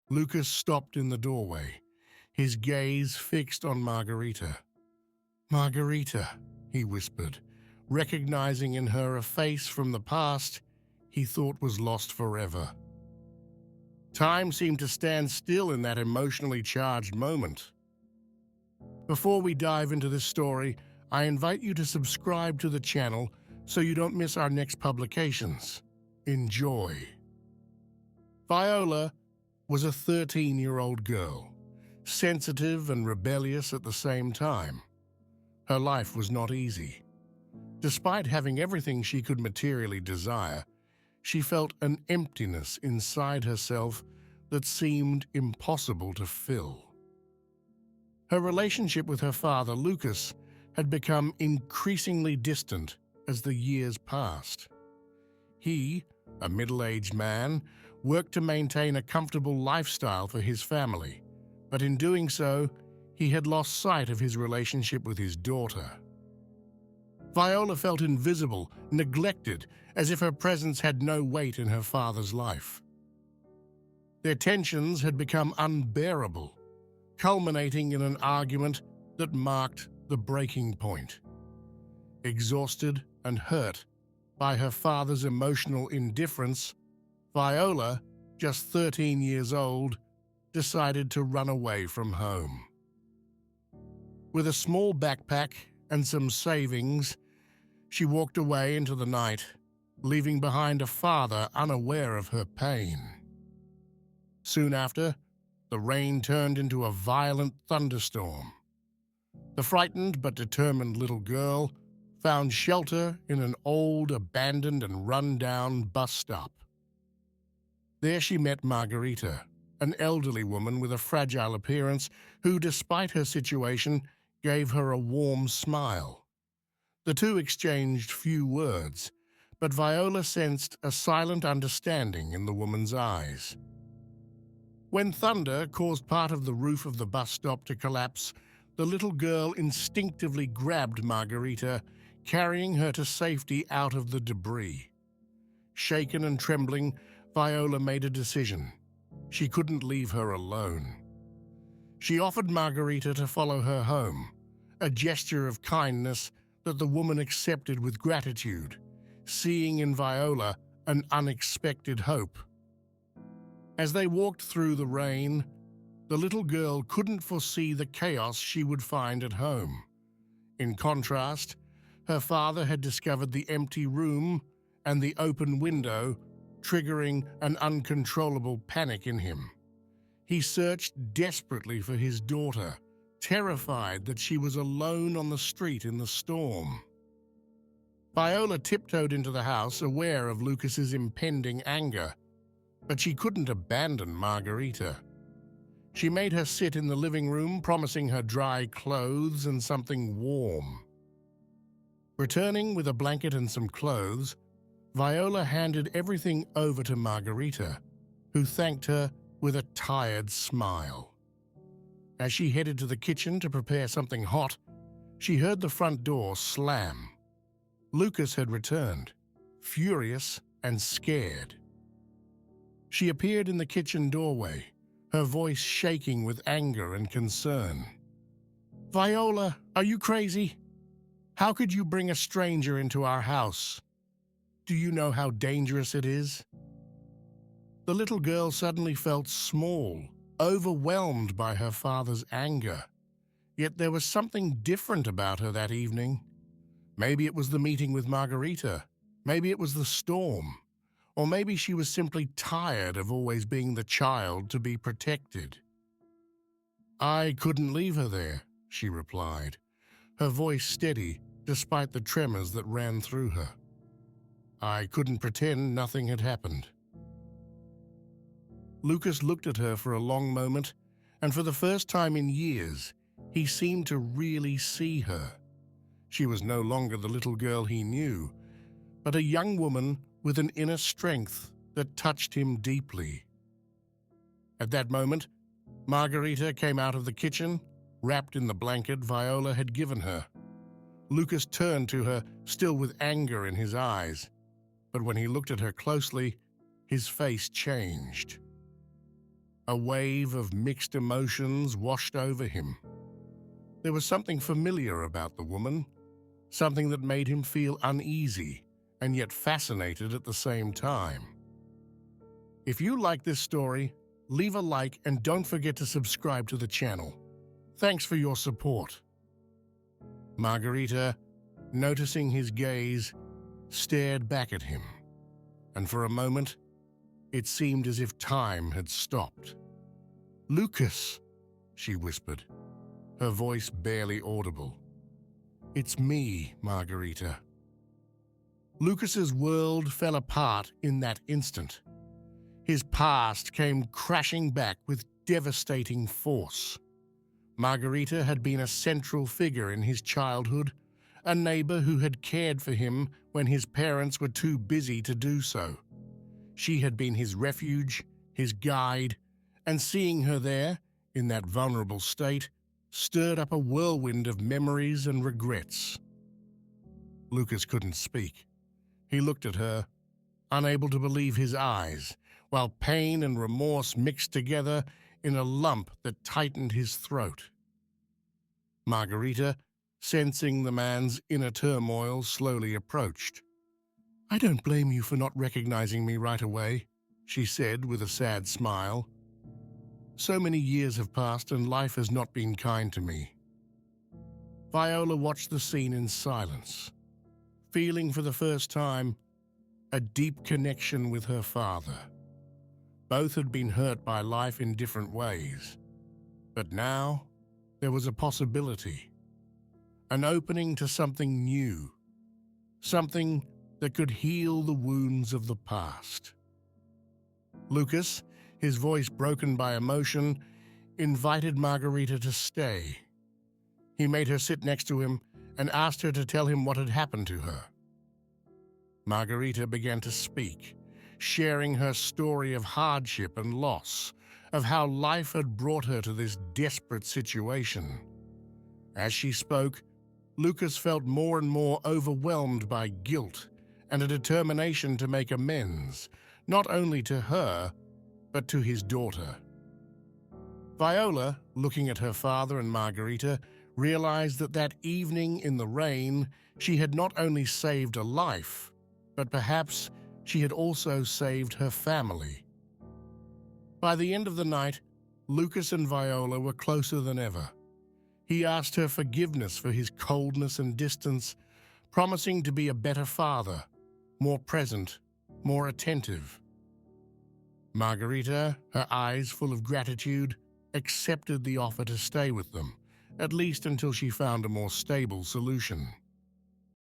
Lucas stopped in the doorway, his gaze fixed on Margarita. "Margarita," he whispered, recognizing in her a face from the past he thought was lost forever. Time seemed to stand still in that emotionally charged moment. Before we dive into this story, I invite you to subscribe to the channel so you don't miss our next publications. Enjoy. Viola was a 13-year-old girl, sensitive and rebellious at the same time. Her life was not easy. Despite having everything she could materially desire, she felt an emptiness inside herself that seemed impossible to fill. Her relationship with her father, Lucas, had become increasingly distant as the years passed. He, a middle-aged man, worked to maintain a comfortable lifestyle for his family, but in doing so, he had lost sight of his relationship with his daughter. Viola felt invisible, neglected, as if her presence had no weight in her father's life. Their tensions had become unbearable, culminating in an argument that marked the breaking point. Exhausted and hurt by her father's emotional indifference, Viola, just 13 years old, decided to run away from home. With a small backpack and some savings, she walked away into the night, leaving behind a father unaware of her pain. Soon after, the rain turned into a violent thunderstorm. The frightened but determined little girl found shelter in an old, abandoned and run-down bus stop. There she met Margarita, an elderly woman with a fragile appearance who, despite her situation, gave her a warm smile. The two exchanged few words, but Viola sensed a silent understanding in the woman's eyes. When thunder caused part of the roof of the bus stop to collapse, the little girl instinctively grabbed Margarita, carrying her to safety out of the debris. Shaken and trembling, Viola made a decision. She couldn't leave her alone. She offered Margarita to follow her home, a gesture of kindness that the woman accepted with gratitude, seeing in Viola an unexpected hope. As they walked through the rain, the little girl couldn't foresee the chaos she would find at home. In contrast, her father had discovered the empty room and the open window, triggering an uncontrollable panic in him. He searched desperately for his daughter, terrified that she was alone on the street in the storm. Viola tiptoed into the house, aware of Lucas's impending anger, but she couldn't abandon Margarita. She made her sit in the living room, promising her dry clothes and something warm. Returning with a blanket and some clothes, Viola handed everything over to Margarita, who thanked her with a tired smile. As she headed to the kitchen to prepare something hot, she heard the front door slam. Lucas had returned, furious and scared. She appeared in the kitchen doorway, her voice shaking with anger and concern. "Viola, are you crazy? How could you bring a stranger into our house? Do you know how dangerous it is?" The little girl suddenly felt small, overwhelmed by her father's anger. Yet there was something different about her that evening. Maybe it was the meeting with Margarita. Maybe it was the storm. Or maybe she was simply tired of always being the child to be protected. "I couldn't leave her there," she replied, her voice steady despite the tremors that ran through her. "I couldn't pretend nothing had happened." Lucas looked at her for a long moment, and for the first time in years, he seemed to really see her. She was no longer the little girl he knew, but a young woman with an inner strength that touched him deeply. At that moment, Margarita came out of the kitchen, wrapped in the blanket Viola had given her. Lucas turned to her, still with anger in his eyes, but when he looked at her closely, his face changed. A wave of mixed emotions washed over him. There was something familiar about the woman, something that made him feel uneasy and yet fascinated at the same time. If you like this story, leave a like and don't forget to subscribe to the channel. Thanks for your support. Margarita, noticing his gaze, stared back at him, and for a moment, it seemed as if time had stopped. "Lucas," she whispered, her voice barely audible. "It's me, Margarita." Lucas's world fell apart in that instant. His past came crashing back with devastating force. Margarita had been a central figure in his childhood, a neighbor who had cared for him when his parents were too busy to do so. She had been his refuge, his guide, and seeing her there, in that vulnerable state, stirred up a whirlwind of memories and regrets. Lucas couldn't speak. He looked at her, unable to believe his eyes, while pain and remorse mixed together in a lump that tightened his throat. Margarita, sensing the man's inner turmoil, slowly approached. "I don't blame you for not recognizing me right away," she said with a sad smile. "So many years have passed and life has not been kind to me." Viola watched the scene in silence, feeling for the first time a deep connection with her father. Both had been hurt by life in different ways, but now there was a possibility, an opening to something new, something that could heal the wounds of the past. Lucas, his voice broken by emotion, invited Margarita to stay. He made her sit next to him and asked her to tell him what had happened to her. Margarita began to speak, sharing her story of hardship and loss, of how life had brought her to this desperate situation. As she spoke, Lucas felt more and more overwhelmed by guilt and a determination to make amends, not only to her, but to his daughter. Viola, looking at her father and Margarita, realized that that evening in the rain, she had not only saved a life, but perhaps she had also saved her family. By the end of the night, Lucas and Viola were closer than ever. He asked her forgiveness for his coldness and distance, promising to be a better father, more present, more attentive. Margarita, her eyes full of gratitude, accepted the offer to stay with them, at least until she found a more stable solution.